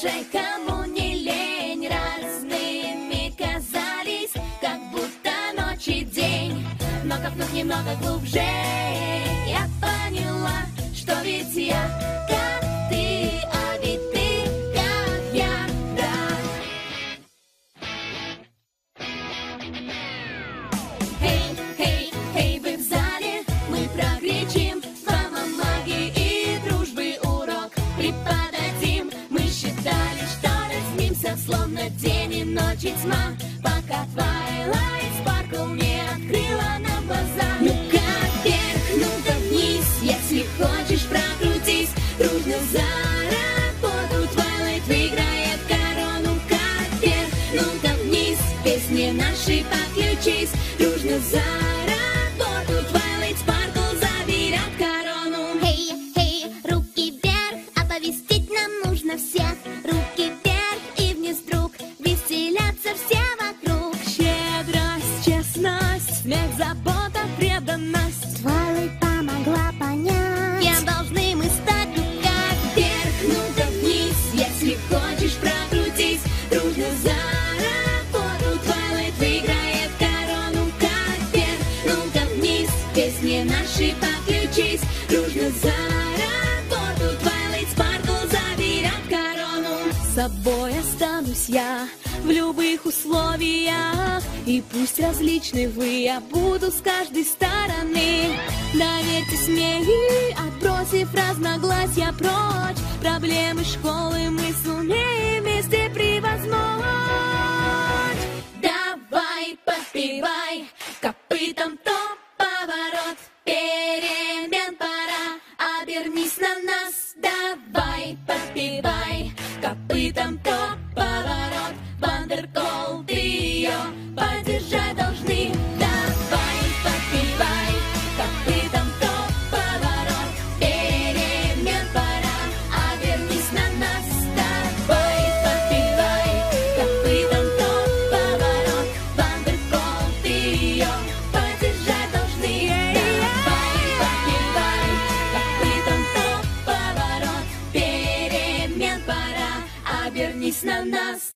Слушай, кому не лень, разными казались, как будто ночь и день. Но копнув немного глубже, я поняла, что ведь я как ты, а ведь ты как я, да. Эй, эй, эй, вы в зале, мы прокричим вам о магии и дружбы урок преподадим. Мы считали, что разнимся, словно день и ночь и тьма, пока Twilight Sparkle не открыла нам глаза. Ну-ка вверх, ну-ка вниз, если хочешь прокрутись, дружно за работу Twilight выиграет корону. Как вверх, ну-ка вниз, песни наши подключись, дружно за работу Twilight Sparkle заберет корону. Эй, эй, руки вверх, оповестить нам нужно всех. Руки вверх и вниз, друг, веселятся все вокруг. Щедрость, честность, смех, забота, преданность. Twilight помогла понять, кем должны мы стать. Ну-ка вверх, ну-ка вниз, если хочешь прокрутись, дружно за работу Twilight выиграет корону. Как вверх, ну-ка вниз, песни наши подключись, дружно за работу Twilight Sparkle заберет корону. С собой останусь я в любых условиях, и пусть различны вы, я буду с каждой стороны. Доверьтесь мне и, отбросив разногласия прочь, проблемы школы мы сумеем вместе превозмочь. Давай, подпевай, копытом топ поворот, перемен пора, обернись на нас. Давай, подпевай, копытом топ поворот, Вандерколд ее поддержать должны. Давай, подпевай, копытом топ поворот, перемен пора, обернись на нас. Давай, подпевай, копытом топ поворот, Вандерколд ее поддержать должны. Давай, подпевай, копытом топ поворот, перемен пора, обернись на нас.